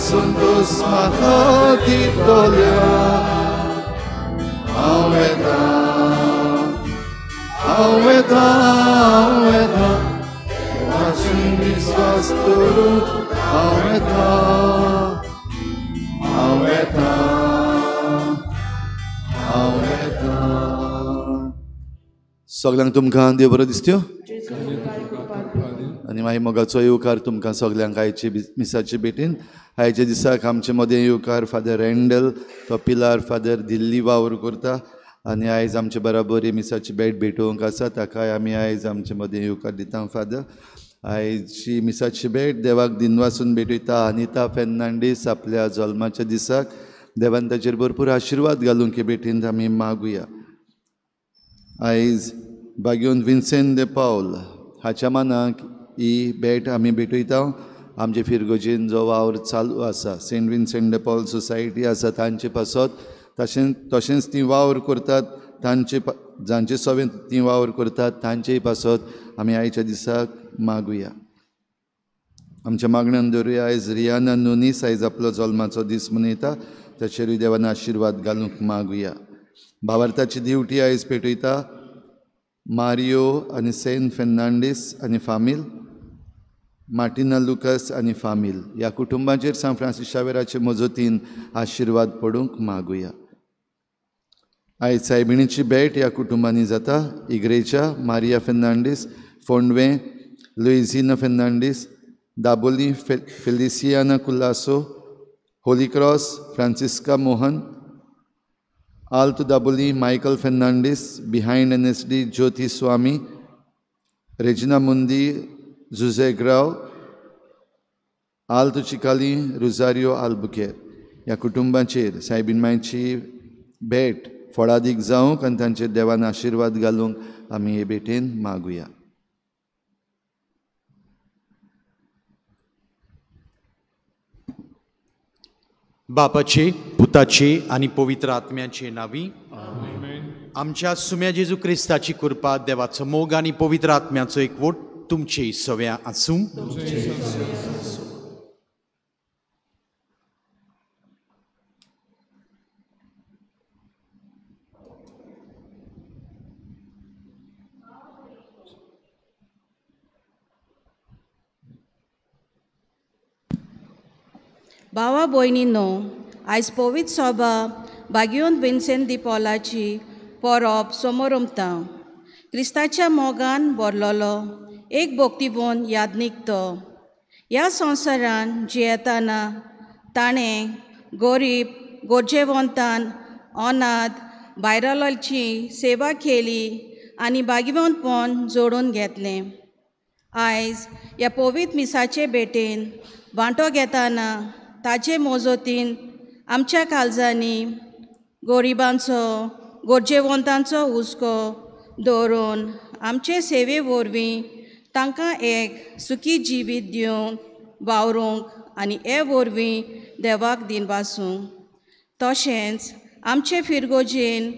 Sundos makakitolya Aweta Aweta Aweta Watching this was turut Aweta Aweta Aweta सगळ्यांक तुमकां देव बरो दिसत्यो आनी मागीर मोगाचो येवकार तुमकां सगळ्यांक आयचे मिसाचे भेटीन आयच्या दिसाक आमचे मदें येवकार फादर रँडल तो पिलार फादर दिल्ली वावर करता आनी आयज आमचे बराबर मिसाची भेट भेटोवंक आसा ताकाय आमी आयज आमचे मदें येवकार दिता फादर आयची मिसाची भेट देवाक दिनवासून भेटयता अनिता फेर्नांडीस आपल्या जल्माच्या दिसाक देवान ताचेर भरपूर आशिर्वाद घालूंक हे भेटीन आमी मागुया आयज बागयोन विन्सेंट दे पावल हाच्या मानाक ही भेट आमी भेटयता आमचे फिरगोजेन जो वावर चालू आसा सेंट विन्सेंट दे पॉल सोसायटी आसा तांचे पासत तशेंच ती वावर करतात तांचे जांचे सवें ती वावर करतात तांचेय पासत आमी आयच्या दिसाक मागुया आमच्या मागण्यान दवरुया आयज रियाना नुनीस आयज आपलो जल्माचो दीस मनयता ताचेरूय देवान आशिर्वाद घालूंक मागुया भावार्थाची दिवटी आयज पेटयता मारियो आनी सेंट फेर्नांडीस आनी फामील मार्टिना लुकास आनी फामील ह्या कुटुंबाचेर सान फ्रांसीस शावेराचे मजतीन आशिर्वाद पडूंक मागुया आयज सायबिणीची भेट ह्या कुटुंबांनी जाता इग्रेजा Maria Fernandes Fondvem Luizina Fernandes Dabolim Feliciana Culaso holy cross Francisca Mohan Alto Dabolim Michael Fernandes behind NSD Jyoti Swami Regina Mundi Jose ग्राव Alto Chicalim Rosario Albuquerque ह्या कुटुंबाचेर सायबीणमायची भेट फळादीक जावंक आनी तांचेर देवान आशिर्वाद घालूंक आमी हे भेटेन मागुया बापाचे पुताचे आनी पवित्र आत्म्याचे नावी आमच्या सुम्या जेजू क्रिस्ताची कृपा देवाचो मोग आनी पवित्र आत्म्याचो एकवट तुमचे सगळ्या आसूं भावा भयणींनो आयज पवित्र सभा बागयोन विन्सेंट दी पॉलाची परब समोर उमता क्रिस्ताच्या मोगान भरलोलो एक भक्तीबोन यादनीक तो ह्या संवसारान जियेताना ताणें गरीब गरजेवंतान अनाथ भायरलोलची सेवा केली आनी बागीवंतपण जोडून घेतलें आयज ह्या पवित्र मिसाचे भेटेन वांटो घेताना ताचे मोजतीन आमच्या काळजांनी गरिबांचो गरजेवंतांचो हुस्को दवरून आमचे सेवे वरवीं तांकां एक सुखी जिवीत दिवन वावरूंक आनी हे वरवीं देवाक दिनवासूंक तशेंच आमचे फिरगोजेन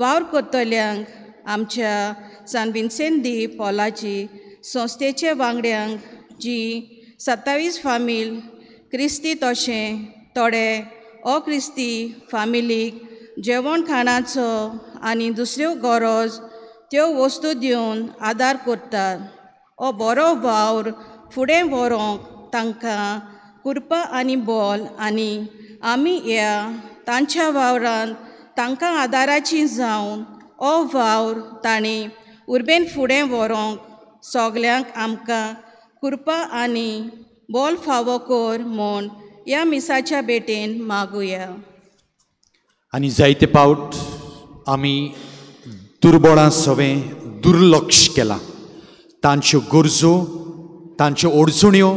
वावर करतल्यांक आमच्या सान विन्सेंट दी पॉलाची संस्थेचे वांगड्यांक जी 27 फामील क्रिस्ती तशें थोडे अक्रिस्ती फामिलीक जेवण खाणाचो आनी दुसऱ्यो गरज त्यो वस्तू दिवन आदार करतात. हो बरो वावर फुडें व्हरूंक तांकां कृपा आनी बोल आनी आमी ह्या तांच्या वावरांत तांकां आदाराची जावन हो वावर तांणी उर्बेन फुडें व्हरूंक सगल्यांक आमकां कृपा आनी बोल फावो कर म्हूण ह्या मिसाच्या भेटेन मागुया. आनी जायते पावट आमी दुर्बळां सवें दुर्लक्ष केलां. तांच्यो गरजो तांच्यो अडचण्यो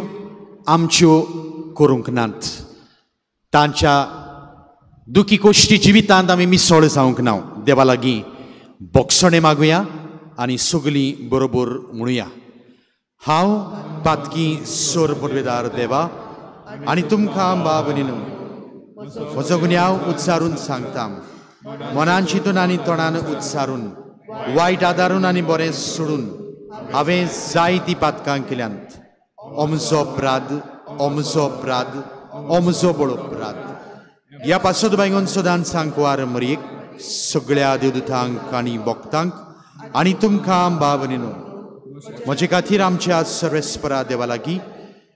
आमच्यो करूंक नात. तांच्या दुखी कोश्टी जिवितांत आमी मिसळ जावंक ना. देवा लागीं बोगसणे मागुया आनी सगलीं बरोबर म्हणुया. हांव पातकी सोर पदवेदार देवा आनी तुमकां बाब न्हू म्हजो गुन्यांव उच्चारून सांगता. मनान चिंतून आनी तोंडान उच्चारून वायट आदारून आनी बरें सोडून हांवें जायतीं पातकां केल्यांत. म्हजो अपराध म्हजो बळो अपराध. ह्या पासत बायगोन सदांच सांकवार मरयेक सगळ्या देवदूतांक आनी भक्तांक आनी तुमकां बाब न्हू म्हजे खातीर आमच्या सर्वेस्परा देवा लागीं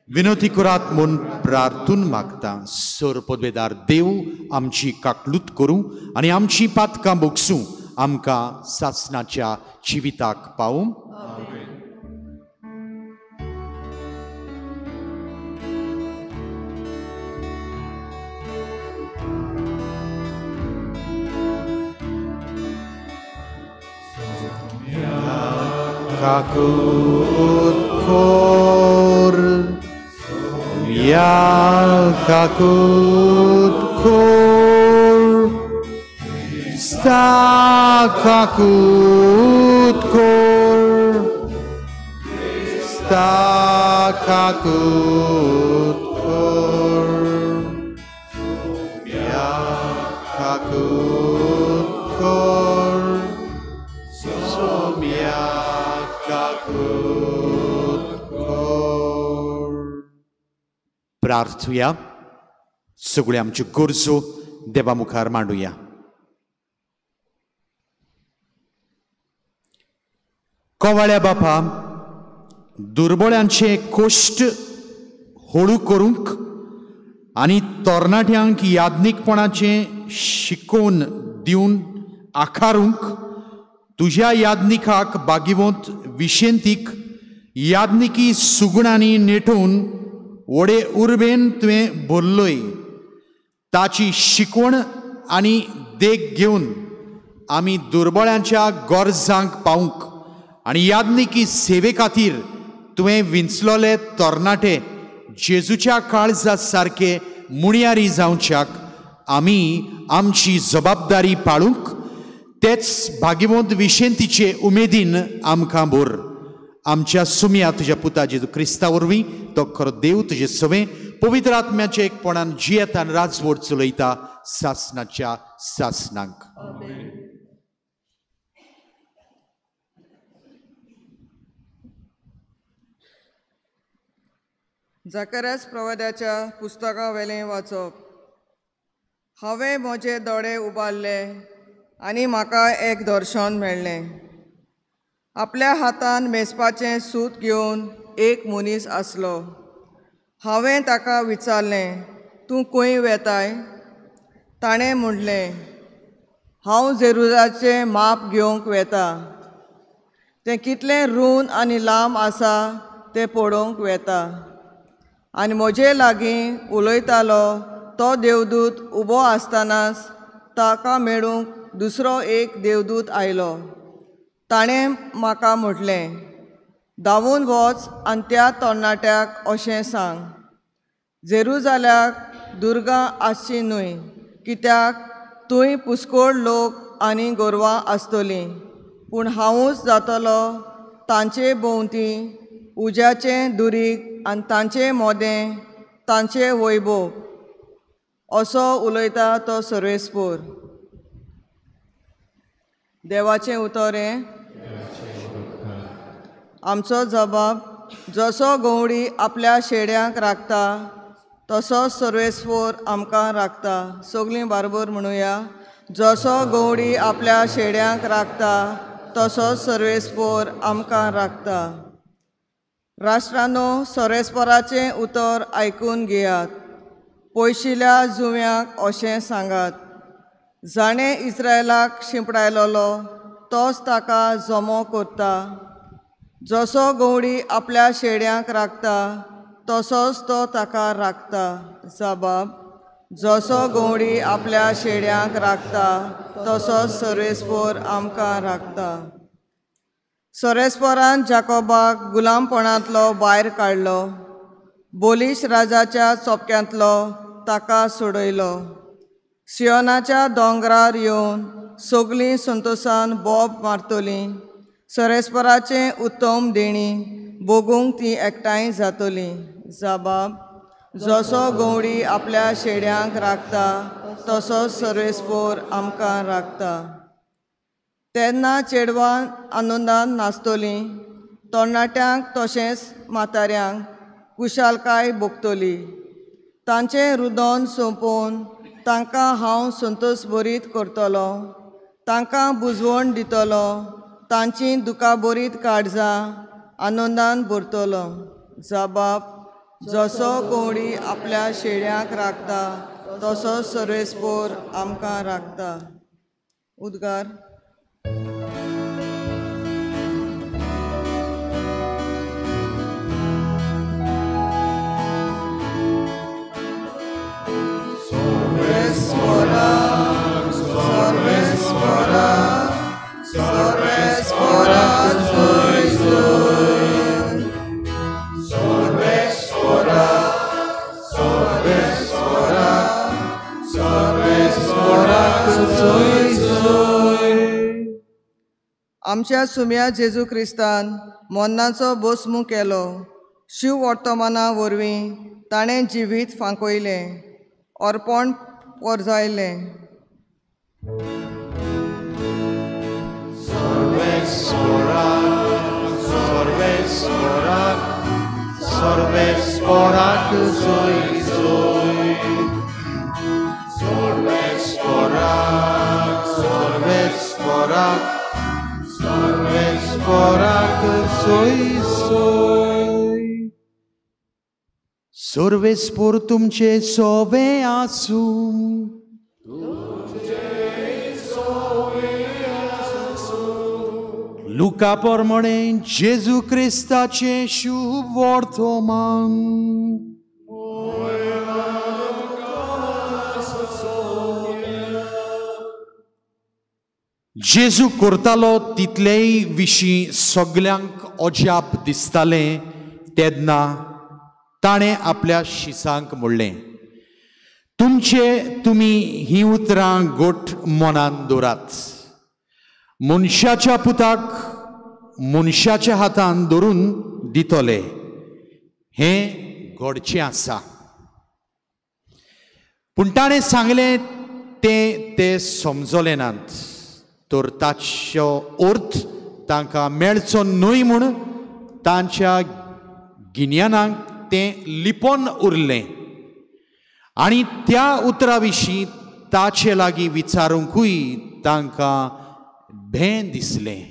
विनोती करात म्हूण प्रार्थून मागता. सर पदवेदार देव आमची काकलूत करूं आनी आमची पातकां बोगसूं आमकां सासणाच्या जिविताक पावूं. काकूत खोर या काकूत खोर sta काकूत खोर sta काकूत खोर या काकूत खोर सोम्या प्रार्थुया. सगळ्यो आमच्यो गरजो देवा मुखार मांडुया. कोवाळ्या बापा, दुर्बळ्यांचे कोश्ट हळू करूंक आनी तरणाट्यांक याज्ञिकपणाचें शिकोवन दिवन आकारूंक तुज्या याज्ञिकाक बागिवंत विशेंतीक याज्ञिकी सुगुणांनी नेटोवन व्हडे उर्बेन तुवें भरलोय. ताची शिकवण आनी देख घेवन आमी दुर्बळ्यांच्या गरजांक पावूंक आनी याज्ञिकी सेवे खातीर तुवें विंचलोले तरणाटे जेजूच्या काळजा सारके मुणयारी जावच्याक आमी आमची जबाबदारी पाळूंक तेच भाग्यवंत विशेंतीचे उमेदीन आमकां भर. आमच्या सुम्या तुज्या पुता जेजू क्रिस्ता वरवीं तो खरो देव तुजे सवें पवित्र आत्म्याच्या एकपणान जियेता आनी राजवट चलयता सासणाच्या सासणांक. झकरयास प्रवाद्याच्या पुस्तका वेलें वाचप. हांवें म्हजे दोळे उबारले आनी म्हाका एक दर्शन मेळ्ळें. आपल्या हातान मेजपाचें सूत घेवन एक मनीस आसलो. हांवें ताका विचारलें, तूं खंय वेताय? ताणें म्हणलें, हांव जेरुसालेमाचें माप घेवंक वेता. तें कितलें रूंद आनी लांब आसा तें पळोवंक वेता. आनी म्हजे लागीं उलयतालो तो देवदूत उबो आसतनाच ताका मेळूंक दुसरो एक देवदूत आयलो. ताणें म्हाका म्हटलें, धांवून वच आनी त्या तरणाट्याक अशें सांग, जेरुसाल्याक दुर्गां आसची न्हय, कित्याक थंय पुस्कोळ लोक आनी गोरवां आसतलीं. पूण हांवूच जातलो तांचे भोंवती उज्याचें दुरीग आनी तांचें मोदें तांचें वैभव. असो उलयता तो सर्वेस्पर. देवाचें उतर. आमचो जबाब जसो गवडी आपल्या शेड्यांक राखता तसो सर्वेस्पर आमकां राखता. सगलीं बरोबर म्हणुया. जसो गवडी आपल्या शेड्यांक राखता तसोच सर्वेस्पोर आमकां राखता. राष्ट्रांनो, सर्वेस्पोराचें उतर आयकून घेयात. पयशिल्ल्या जुव्यांक अशें सांगात, जाणें इस्रायलाक शिंपडायलोलो तोच ताका जमो करता. जसो गवडी आपल्या शेड्यांक राखता तसोच तो ताका राखता. जबाब: जसो गवडी आपल्या शेड्यांक राखता तसोच सर्वेस्पोर आमकां राखता. सर्वेस्पोरान जाकोबाक गुलामपणांतलो भायर काडलो. बोलीश राजाच्या चोपक्यांतलो ताका सोडयलो. सियोनाच्या दोंगरार येवन सगळीं संतोशान बोब मारतलीं. सर्वेस्पोराचें उत्तम देणी भोगूंक तीं एकठांय जातलीं. जबाब: जसो गवडी आपल्या शेड्यांक राखता तसोच सर्वेस्पोर आमकां राखता. तेन्ना चेडवां आनंदान नाचतलीं. तरणाट्यांक तशेंच म्हाताऱ्यांक कुशालकाय भोगतली. तांचें रुदन सोंपोवन तांकां हांव संतोश भरीत करतलो. तांकां बुजवण दितलो. तांचीं दुखाभरीत काळजां आनंदान भरतलो. जबाब: जसो गवडी आपल्या शेड्यांक राखता तसोच सर्वेस्पोर आमकां राखता. उद्गार. आमच्या सुम्या जेजू क्रिस्तान मोन्नाचो भस्म केलो. शिव वर्तमाना वरवीं ताणें जिवीत फांकयलें. अर्पण परजायलें. सर्वेस्पोर तुमचे सोवे आसूं. लुका प्रमाणे जेजू क्रिस्ताचे शुभ वर्तमान. जेजू करतालो तितलेय विशीं सगल्यांक अजाप दिसतालें तेन्ना ताणें आपल्या शिसांक म्हणलें, तुमी ही उतरां गोठ मनान दवरात. मनशाच्या पुताक मनशाच्या हातान धरून दितले हें घडचें आसा. पूण ताणें सांगलें ते समजलें नात. तर ताचो अर्थ तांकां मेळचो न्हय म्हूण तांच्या गिन्यानाक तें लिपोन उरलें. आनी त्या उतरा विशीं ताचे लागीं विचारूंकूय तांकां भें दिसलें.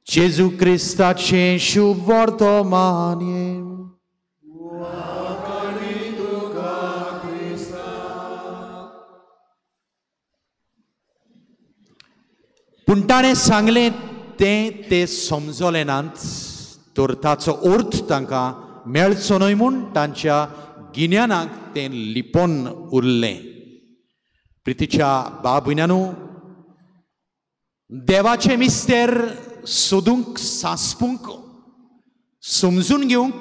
जेजू क्रिस्ताचें शुभ वर्तमान. पूण ताणें सांगलें ते समजलें नात. तर ताचो अर्थ तांकां मेळचो न्हय म्हूण तांच्या गिन्यानाक तें लिपोन उरलें. प्रितीच्या बाब भयणांनो, देवाचें मिस्तेर सोदूंक सांसपूंक समजून घेवंक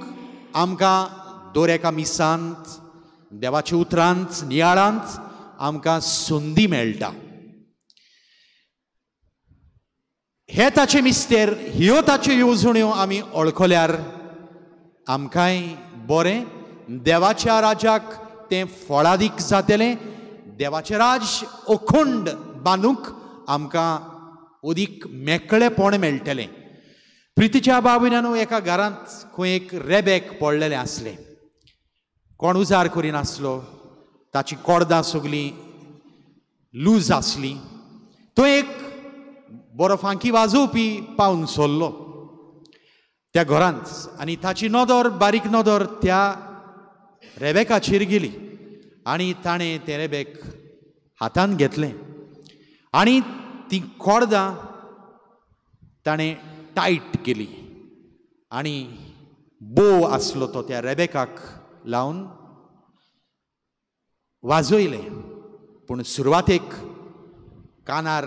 आमकां दर एका मिसांत देवाच्या उतरांत नियाळांत आमकां संदी मेळटा. हे ताचे मिस्तेर, ह्यो ताच्यो येवजण्यो आमी वळखल्यार आमकांय बरें. देवाच्या राजाक तें फळादीक जातलें. देवाचें राज अखंड बांदूंक आमकां अदीक मेकळेपण मेळटलें. प्रितीच्या बाबीनानू एका घरांत खंय एक रेबेक पडलेलें आसलें. कोण उजार करिनासलो. ताची कोर्दां सगलीं लूज आसलीं. तो एक बरो फांकी वाजोवपी पावन सोल्लो त्या घरांत आनी ताची नदर बारीक नदर त्या रेबेकाचेर गेली आनी ताणें तें रेबेक हातान घेतलें आनी ती कोर्दां ताणें टायट केली आनी बो आसलो तो त्या रेबेकाक लावन वाजयलें पूण सुरवातेक कानार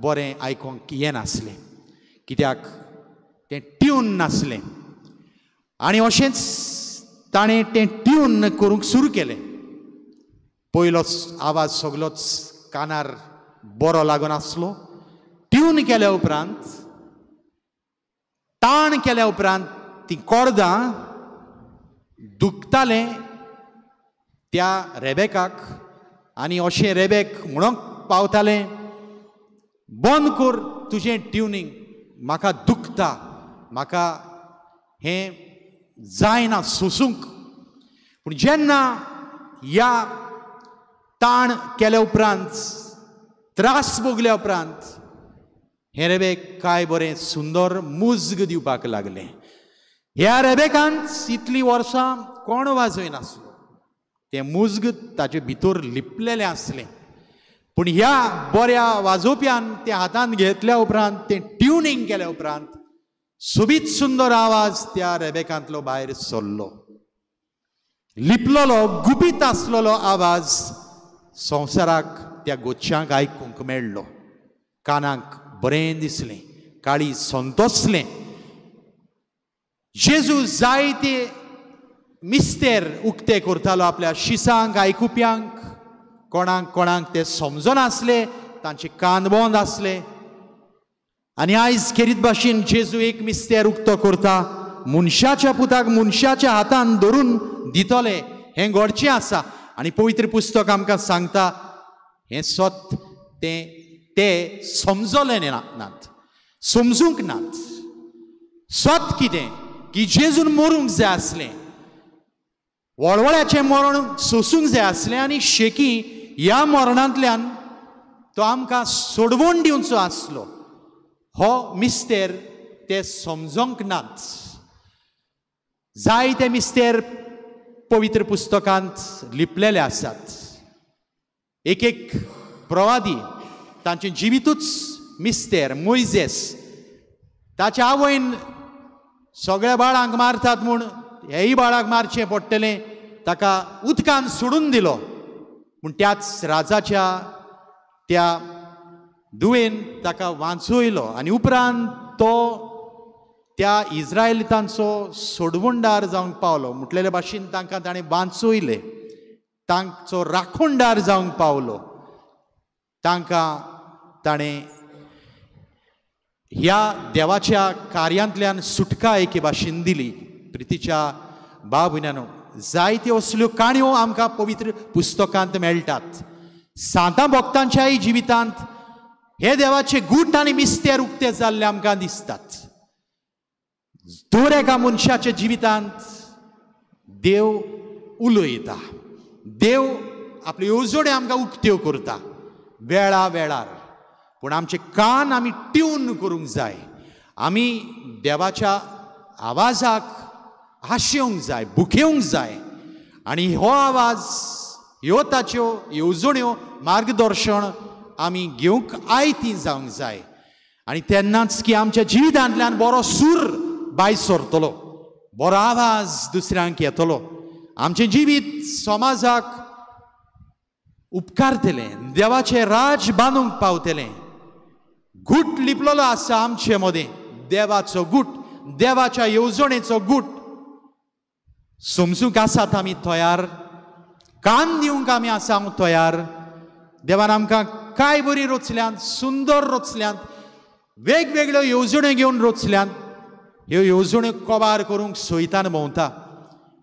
बरें आयकोंक येनासलें कित्याक तें ट्यून नासलें आनी अशेंच ताणें तें ट्यून करूंक सुरू केलें पयलोच आवाज सगलोच कानार बरो लागून आसलो ट्यून केल्या उपरांत ताण केल्या उपरांत ती कोर्दां दुखतालें त्या रेबेकाक आनी अशें रेबेक म्हणोंक पावतालें बंद कर तुजें ट्युनींग म्हाका दुखता म्हाका हें जायना सोसूंक पूण जेन्ना ह्या ताण केल्या उपरांत त्रास भोगल्या उपरांत हें रेबेक काय बरें सुंदर मुजग दिवपाक लागलें ह्या रेबेकांत इतलीं वर्सां कोण वाजयनासलो तें मुजग ताचे भितर लिपलेलें आसलें पूण ह्या बऱ्या वाजोवप्यान तें हातान घेतल्या उपरांत तें ट्युनींग केल्या उपरांत सोबीत सुंदर आवाज त्या रेबेकांतलो भायर सरलो लिपलोलो गुपीत आसलोलो आवाज संवसाराक त्या गोच्च्यांक आयकूंक मेळ्ळो कानाक बरें दिसलें काळी संतोसलें जेजू जायते मिस्तेर उक्ते करतालो आपल्या शिसांक आयकुप्यांक कोणाक कोणाक ते समजनासले तांचे कान बंद आसले आनी आयज खेरीत भाशेन जेजू एक मिस्तेर उक्तो करता मनशाच्या पुताक मनशाच्या हातान धरून दितले हें घडचें आसा आनी पवित्र पुस्तक आमकां सांगता हें सत ते समजले नात समजूंक नात सत कितें की जेजून मरूंक जाय आसलें वळवळ्याचें मरण सोसूंक जाय आसलें आनी शेकी ह्या मरणांतल्यान तो आमकां सोडवून दिवचो आसलो हो मिस्तेर ते समजोंक नात जायते मिस्तेर पवित्र पुस्तकांत लिपलेले आसात एक प्रवादी तांचें जिवितूच मिस्तेर मोइजेस ताच्या आवयन सगळ्या बाळांक मारतात म्हूण हेय बाळाक मारचें पडटलें ताका उदकान सोडून दिलो पूण त्याच राजाच्या त्या दुवेन ताका वाचयलो आनी उपरांत तो त्या इस्रायलितांचो सोडवणदार जावंक पावलो म्हटलेल्या भाशेन तांकां ताणें वाचयलें तांचो राखणदार जावंक पावलो तांकां ताणें ह्या देवाच्या कार्यांतल्यान सुटका एके भाशेन दिली प्रितीच्या भाव भयणांनो जायत्यो असल्यो काणयो आमकां पवित्र पुस्तकांत मेळटात सांता भक्तांच्याय जिवितांत हे देवाचे गूट आनी मिस्तेर उक्ते जाल्ले आमकां दिसतात दर एका मनशाच्या जिवितांत देव उलयता देव आपल्यो येवजण्यो आमकां उक्त्यो करता वेळा वेळार पूण आमचे कान आमी ट्यून करूंक जाय आमी देवाच्या आवाजाक हांशेवंक जाय भुकेवंक जाय आनी हो आवाज ह्यो ताच्यो येवजण्यो मार्गदर्शन आमी घेवंक आयती जावंक जाय आनी तेन्नाच की आमच्या जिवितांतल्यान बरो सूर भायर सरतलो बरो आवाज दुसऱ्यांक येतलो आमचें जिवीत समाजाक उपकारतलें देवाचें राज बांदूंक पावतलें गूट लिपलेलो आसा आमचे मदें देवाचो गूट देवाच्या येवजणेचो गूट समजूंक आसात आमी तयार कान दिवंक आमी आसा तयार देवान आमकां काय बरी रचल्यांत सुंदर रचल्यांत वेगवेगळ्यो येवजण्यो घेवन रचल्यांत ह्यो येवजण्यो कोबार करूंक सोयतान भोंवता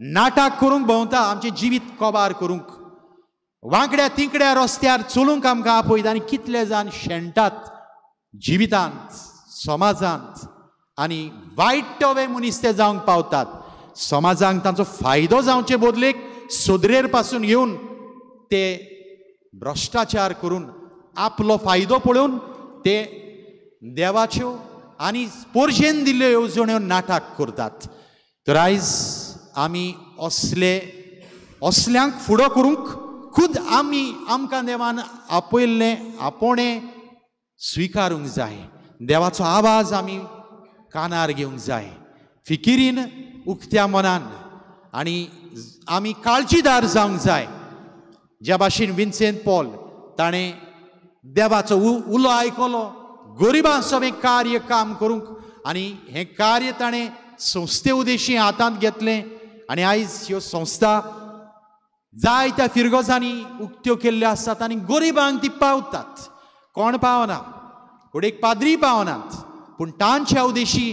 नाटक करूंक भोंवता आमचें जिवीत कोबार करूंक वांकड्या तिंकड्या रस्त्यार चलूंक आमकां आपयता आनी कितले जाण शेणटात जिवितांत समाजांत आनी वायट टवे मनीस ते जावंक पावतात समाजांक तांचो फायदो जावचे बदलेक सोदरेर पासून येवन ते भ्रश्टाचार करून आपलो फायदो पळोवन ते देवाच्यो आनी पोरशेन दिल्ल्यो येवजण्यो नाटक करतात. तर आयज आमी असल्यांक फुडो करूंक खुद आमकां देवान आपयल्लें आपोणें स्विकारूंक जाय. देवाचो आवाज आमी कानार घेवंक जाय, फिकिरीन उक्त्या मनान, आनी आमी काळजीदार जावंक जाय. ज्या भाशेन विन्सेंट पॉल ताणें देवाचो उलो आयकलो, गरिबां सवें कार्य काम करूंक, आनी हें कार्य ताणें संस्थे उदेशी हातांत घेतलें. आनी आयज ह्यो संस्था जायत्या फिरगोजांनी उक्त्यो केल्ल्यो आसात आनी गरिबांक ती पावतात. कोण पावना, कोणेक पाद्री पावनात, पूण तांच्या उदेशी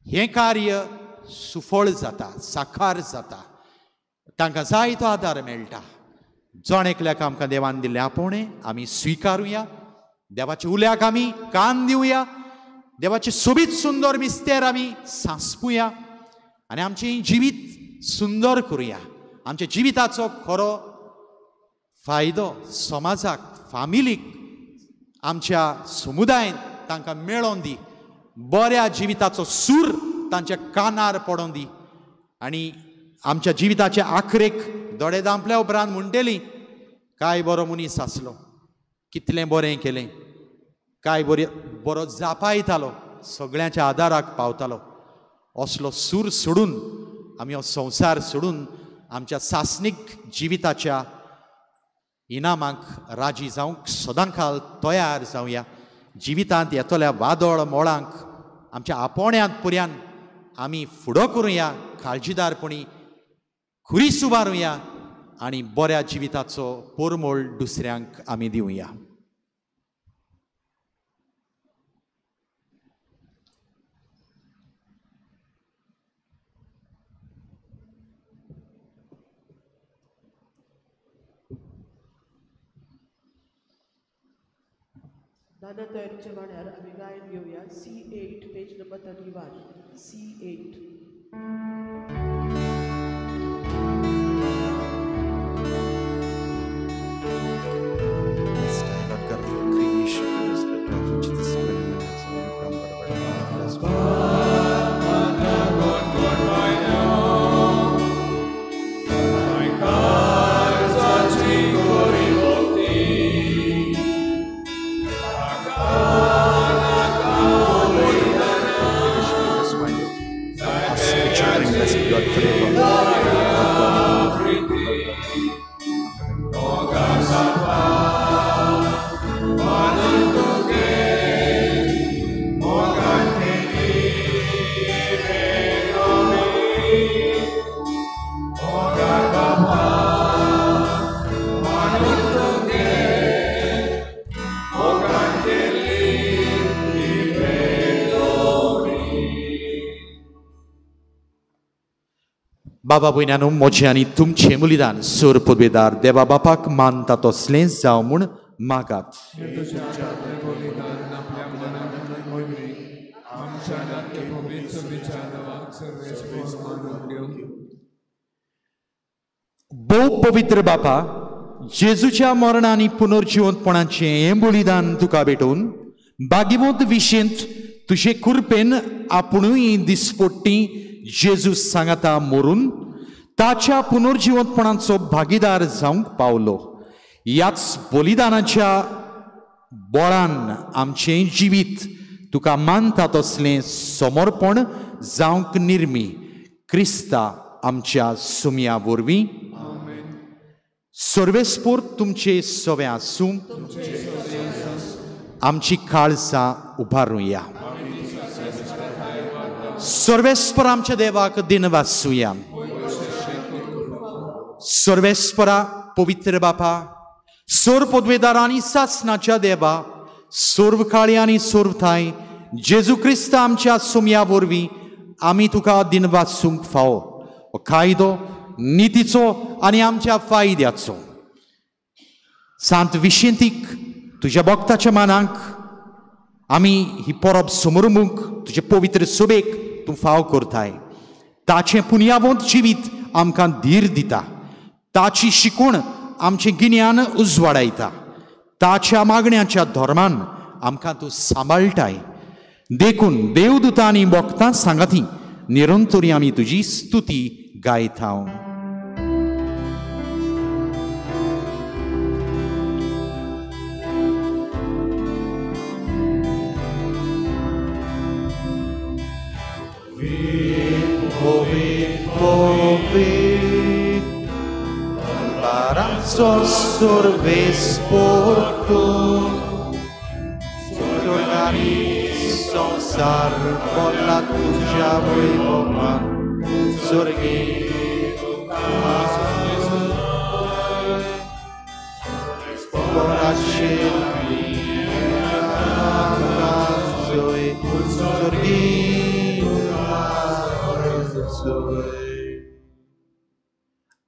हें कार्य सुफळ जाता, साकार जाता, तांकां जायतो आदार मेळटा. जण एकल्याक आमकां देवान दिल्लें आपोवणें आमी स्विकारुया, देवाच्या उल्याक आमी कान दिवया, देवाचें सोबीत सुंदर मिस्तेर आमी सांसपुया, आनी आमचें जिवीत सुंदर करुया. आमच्या जिविताचो खरो फायदो समाजाक, फामिलीक, आमच्या समुदायान तांकां मेळोवन दी. बऱ्या जिविताचो सूर तांच्या कानार पडोवन दी. आनी आमच्या जिविताच्या आखरेक दोळे धांपल्या उपरांत म्हणटली, काय बरो मनीस आसलो, कितलें बरें केलें, काय बरो जापायतालो, सगळ्यांच्या आदाराक पावतालो. असलो सूर सोडून आमी हो संवसार सोडून आमच्या सासनीक जिविताच्या इनामाक राजी जावंक सदांकाल तयार जावया. जिवितांत येतल्या वादळ मोळांक आमच्या आपोण्यात पर्यान आमी फुडो करुया, काळजीदारपणी खुरीस उबारुया, आनी बऱ्या जिविताचो पोरमोळ दुसऱ्यांक आमी दिवया. दादा तयारीच्या वाड्यार आमी गायन घेवया. C8 page number 31. C8. बाबा भयणांनो, म्हजें आनी तुमचें बलिदान सूर पदवेदार देवा बापाक मानता तसलें जावं म्हूण मागात. भोव पवित्र बापा, जेजूच्या मरण आनी पुनर्जिवंतपणाचें हें बलिदान तुका भेटोवन भाग्यवंत विशेंत तुजे कृपेन आपुणूय दिसपट्टी जेजू सांगाता मरून ताच्या पुनर्जिवंतपणाचो भागीदार जावंक पावलो. ह्याच बलिदानाच्या बळान आमचें जिवीत तुका मानता तसलें समर्पण जावंक निर्मी क्रिस्ता आमच्या सुमया वरवीं. सर्वेस्पोर तुमचे सवे आसूं, आमची काळजां उबारुया. सर्वेस्पर आमच्या देवाक दिन वाचुया. सर्वेस्परा पवित्र बापा, सोर पदवेदार आनी सासणाच्या देवा, सोर्व काळी आनी सोर्व थाय जेजू क्रिस्त आमच्या सुमया वरवीं आमी तुका दिन वाचूंक फावो. कायदो नितीचो आनी आमच्या फायद्याचो सांत विशेंतीक तुज्या भक्ताच्या मानांक आमी ही परब समरुंबूंक तुजे पवित्र सोबेक तूं फाव करताय. ताचें पुण्यावंत जिवीत आमकां धीर दिता, ताची शिकवण आमचें गिन्यान उजवाडायता, ताच्या मागण्याच्या धर्मान आमकां तूं सांबाळटाय. देखून देवदूतां आनी भक्तां सांगाती निरंतरी आमी तुजी स्तुती गायता. Sorves por tu Sonsar con la tuya voy bomba Sorgi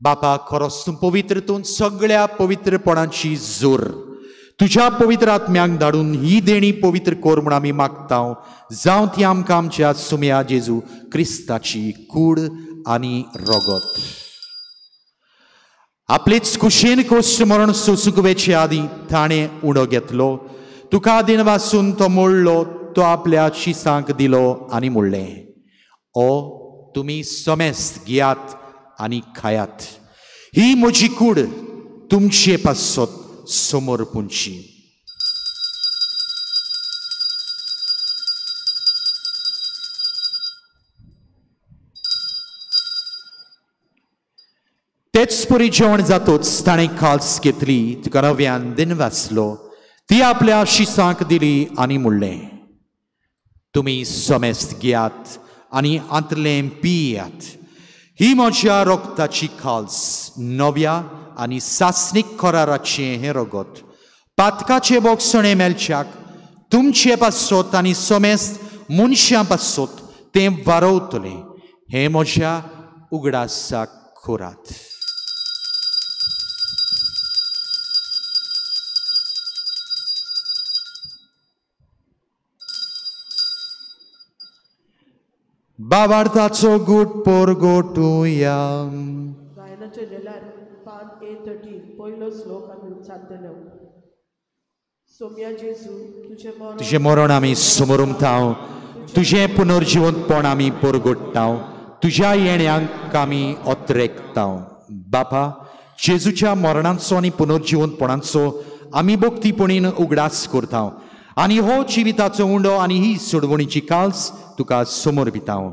बापा खरोच तूं पवित्रतून सगळ्या पवित्रपणाची जोर तुझ्या पवित्र आत्म्याक धाडून ही देणी पवित्र कोर म्हूण आमी मागता. जावं ती आमकां आमच्या सुम्या जेजू क्रिस्ताची कूड आनी रगत. आपलेच कुशेन कोश्ट मरण सोंसूंक वेचे आदीं ताणें उणो घेतलो. तुका दिन वाचून तो मोडलो. तो आपल्या शिसांक दिलो आनी म्हणलें, ओ तुमी समेस्त घेयात आनी खायात. ही म्हजी कूड तुमचे पासत समोर पुंची. तेच परी जेवण जातोच ताणें काल्स घेतली. तुका नव्यान दिन वाचलो. ती आपल्या शिसांक दिली आनी म्हणलें, तुमी समेस्त घेयात आनी आंतलें पियात. ही म्हज्या रोगताची खाल्स नव्या आनी सासणीक कराराचें हें रगत. पातकाचे बोगसणे मेलच्याक तुमचे पासत आनी समेस्त मनशां पासत तें वारवतलें. हें म्हज्या उगडासाक खोरात. बावार्थाचो गूट पोरगोटुया. गायनाचे नेल्यार पान A13 पयलो श्लोक आमी उच्चारतलो. सोम्या जेजू तुझे मरण आमी समोर उमताव. तुझें पुनर्जिवंतपण आमी पोरगोडटाव. तुज्या येण्याक आमी ओत्रेकताव. बापा जेजूच्या मरणाचो आनी पुनर्जिवंतपणाचो आमी भक्तीपणीन उगडास करताव. आनी हो जिविताचो उंडो आनी ही सोडवणीची काल्स तुका समोर भिताव.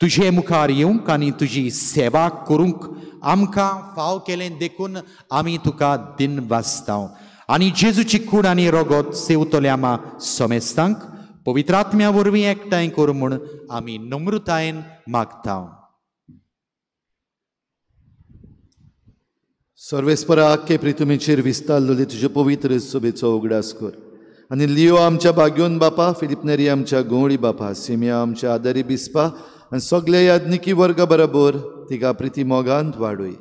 तुझे मुखार येवंक आनी तुजी सेवा करूंक आमकां फाव केलें देखून आमी तुका दिन वाचताव. आनी जेजूची कूड आनी रगत सेवतले आमा समेस्तांक पवित्र आत्म्या वरवीं एकठांय कर म्हूण आमी नम्रतायेन मागताव. सर्वेस्परा आख्खे प्रितुमेचेर विस्तारलेले तुजे पवित्र सोबेचो उगडास कर. आनी लिओ आमच्या बाग्योन बापा, फिलिप नेरी आमच्या गवळी बापा, सिमिया आमच्या आदारी बिस्पा आनी सगळे याज्ञिकी वर्गा बरोबर तिका प्रिती मोगांत वाडूय.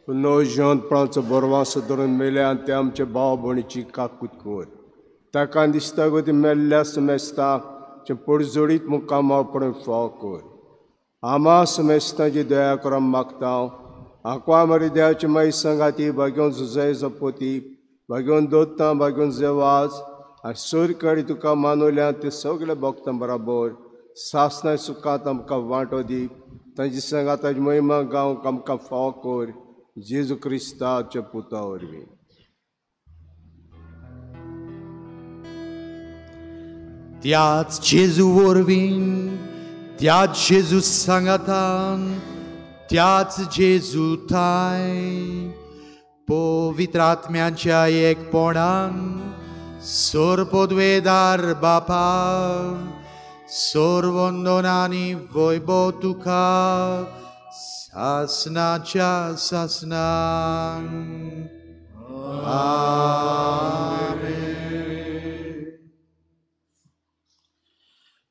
पुनर्जिवंतपणाचो बरवासो धरून मेले आनी ते आमचे भाव भयणीची काकूत कर. ताका दिसता गो ती मेल्ल्या समेस्तांचे पडजोडीत मुक्कामार पडून फाव कर. आमा समेस्तांची दया करून मागता. आंकवा मरी देवाची माई संगाती भाग्योन झुजाय जपोती भाग्योन दोत्तां भाग्योन जेवाज आनी सूर कडी तुका मानवल्या ते सगळे भक्तां बरोबर सासनाय सुखांत आमकां वांटो दी. तांची संगाताची महिमा गावंक आमकां फाव कर. जेजू क्रिस्ताच्या पुता वरवीं. त्याच जेजू वरवीं त्याच जेजू सांगातान त्याच जेजू थाय पवित्र आत्म्याच्या एकपणान सोर पदवेदार बापा सोर वंदनांनी वैभव तुका सासनाच्या सासनान.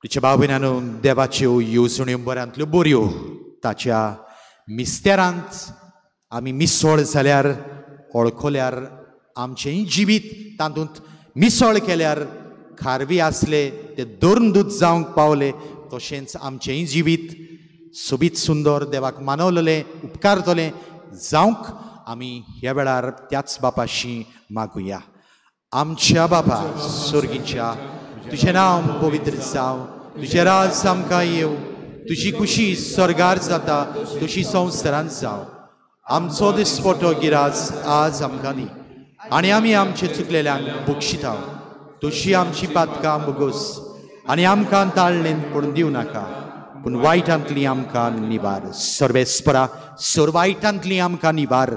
तुझ्या भाव भयणांनो, देवाच्यो येवजण्यो बऱ्यांतल्यो बऱ्यो ताच्या मिस्तेरांत आमी मिसळ जाल्यार वळखल्यार आमचेंय जिवीत तातूंत मिसळ केल्यार खारवी आसले ते दोन दूद जावंक पावले. तशेंच आमचेंय जिवीत सोबीत सुंदर देवाक मानवलेलें उपकारतलें जावंक आमी ह्या वेळार त्याच बापाशी मागुया. आमच्या बापा स्वर्गीच्या, तुझें नांव पवित्र जावं, तुझें राज आमकां येवं, तुजी खुशी स्वर्गार जाता तशी संवसारांत जावं. आमचो दिसपटो गिराज आज आमकां दी आनी आमी आमचे चुकलेल्यांक बक्षिता. तशी आमची पातकां बोगोस आनी आमकां ताळणेन पडून दिवं नाका, पूण वायटांतली आमकां निवार. सर्वेस्परा, सोर वायटांतली आमकां निवार.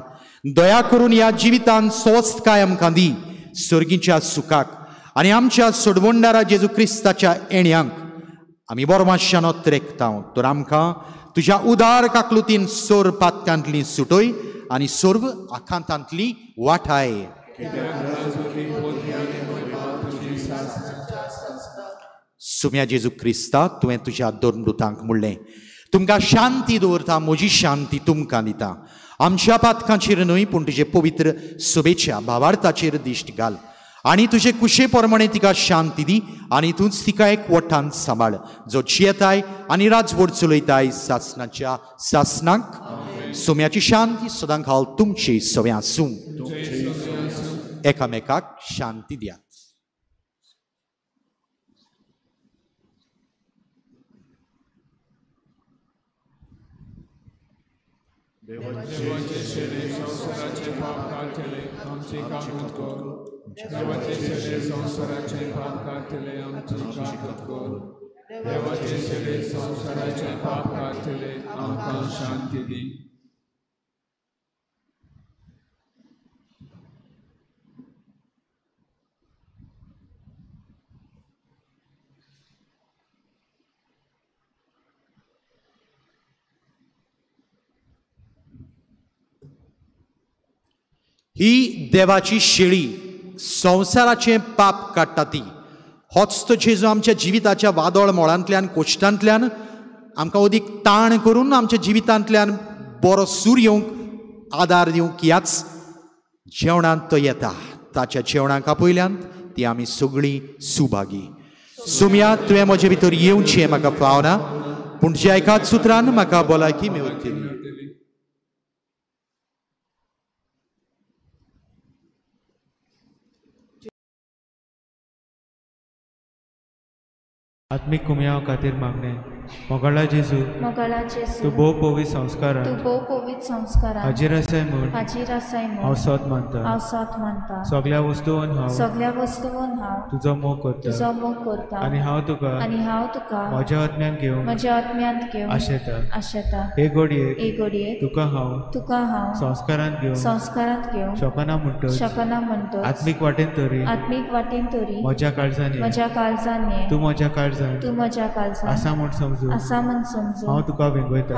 दया करून ह्या जिवितांत स्वस्थकाय आमकां दी, सर्गीच्या सुखाक आनी आमच्या सोडवणदारा जेजू क्रिस्ताच्या येण्याक आमी बरो मातशान त्रेकता. तर आमकां तुज्या उदार काकलुतीन सोर पातकांतली सुटोय आनी सोर्व आखांतांतली वाठाय. सुम्या जेजू क्रिस्ता, तुवें तुज्या दोनदूतांक म्हणलें, तुमकां शांती दवरता, म्हजी शांती तुमकां दिता. आमच्या पातकांचेर न्हय पूण तुजे पवित्र सुबेच्या भावार्थाचेर दिश्ट घाल आनी तुजे कुशे प्रमाणे तिका शांती दी आनी तूंच तिका एकवटान सांबाळ, जो जियेताय आनी राजवट चलयताय सासणाच्या सासणाक. सुम्याची शांती सदांच हांव तुमची सगळ्यां आसूं. एकामेकाक शांती दियात. देवाचे शेरे संसाराचे पाप काढले आमचे काकूत कर. देवाचे शेरे संसाराचे पाप काढले आमचे काकूत कर. देवाचे शेरे संसाराचे पाप काढले आमकां शांती दी. ही देवाची शेळी संवसाराचे पाप काडटा ती. होच तो जेजू आमच्या जिविताच्या वादळ मोळांतल्यान कोश्टांतल्यान आमकां अदीक ताण करून आमच्या जिवितांतल्यान बरो सूर येवंक आदार दिवंक ह्याच जेवणांत तो येता. ताच्या जेवणाक पयल्यान ती आमी सगळीं सुभागी. सुम्या, तुवें म्हजे भितर येवचें म्हाका फावना, पूण तुज्या एकाच सुत्रान म्हाका भलायकी मेळटली. आत्मिक कुमयाव खातीर मागणे. मोगाळा जेजू, तूं भोव पवित्र संस्कारांत हाजीर आसाय म्हूण हांव सोत मानता. सगळ्या वस्तूंवन हांव तुजो मोग करता आनी हांव तुका म्हज्या आत्म्यांत घेवंक आशेता. हे घडयेक तुका हांव संस्कारांत घेवंक शकना म्हणटच आत्मीक वाटेन तरी म्हज्या काळजांनी तूं म्हज्या काळजांत आसा म्हूण समजूं हांव तुका वेंगयता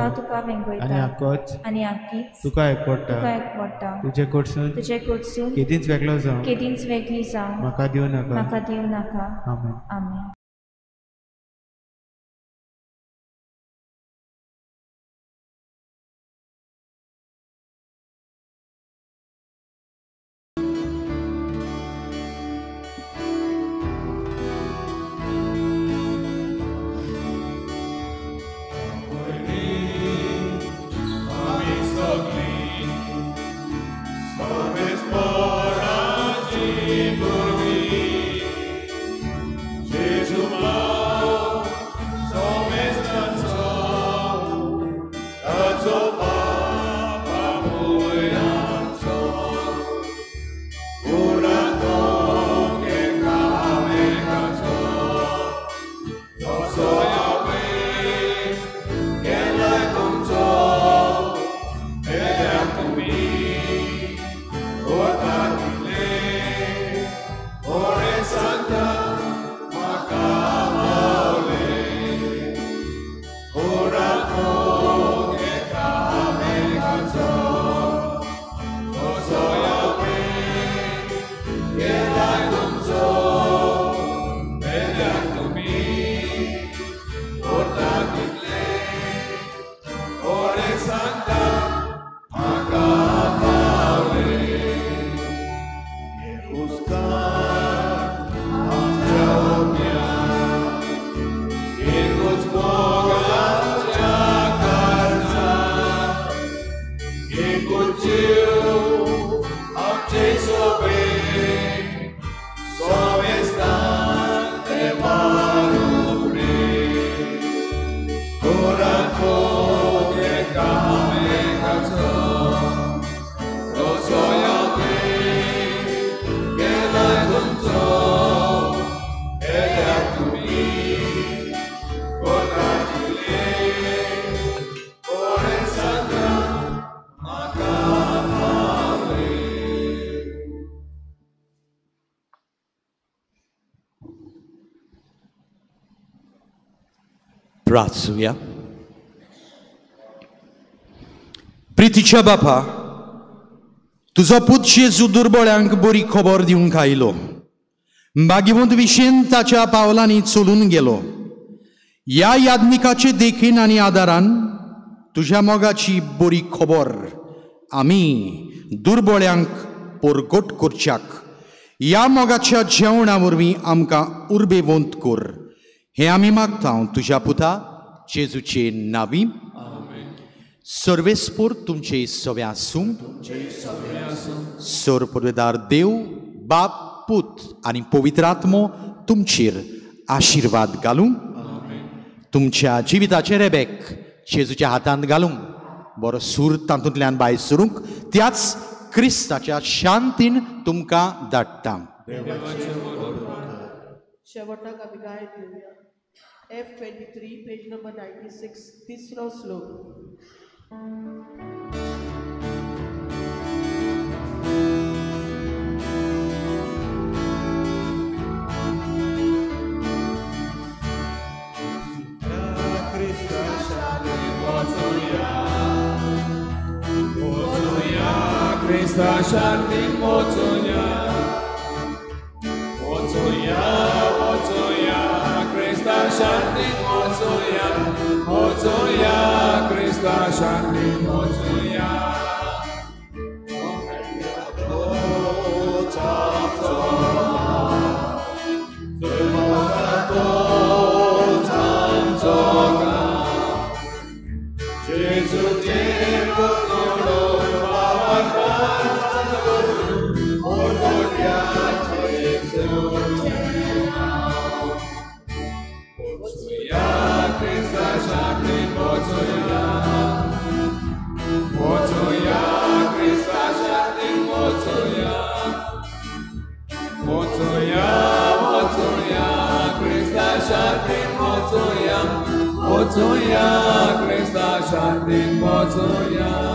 आनी आख्खीच तुका एकवटा. तुजे कडसून केदींच वेगळो जावं म्हाका दिवं नाका. आमेन. Jesus प्रार्थूया. प्रितीच्या बापा, तुजो पूत जेजू दुर्बळ्यांक बरी खबर दिवंक आयलो. भाग्यवंत विशेन ताच्या पावलांनी चलून गेलो. ह्या याज्ञिकाचे देखीन आनी आदारान तुज्या मोगाची बरी खबर आमी दुर्बळ्यांक परगट करच्याक ह्या मोगाच्या जेवणा वरवीं आमकां उर्बेवंत कर. हें आमी मागता तुज्या पुता जेजूचे नांवी. सर्वेस्पर तुमचे सवे आसूं. सर पदवेदार देव बाप पूत आनी पवित्र आत्मो तुमचेर आशिर्वाद घालूं. तुमच्या जिविताचे रेबेक जेजूच्या हातांत घालूंक बरो सूर तातूंतल्यान भायर सरूंक त्याच क्रिस्ताच्या शांतीन तुमकां धाडटा. शेवटाक आमी गायन घेवया. F23 पेज नंबर 96 तिसरो श्लोक. Krista shanti motoya, motoya, motoya. Krista shanti motoya, motoya. Krista shanti motoya. Motoya, Krista Shanti Motoya.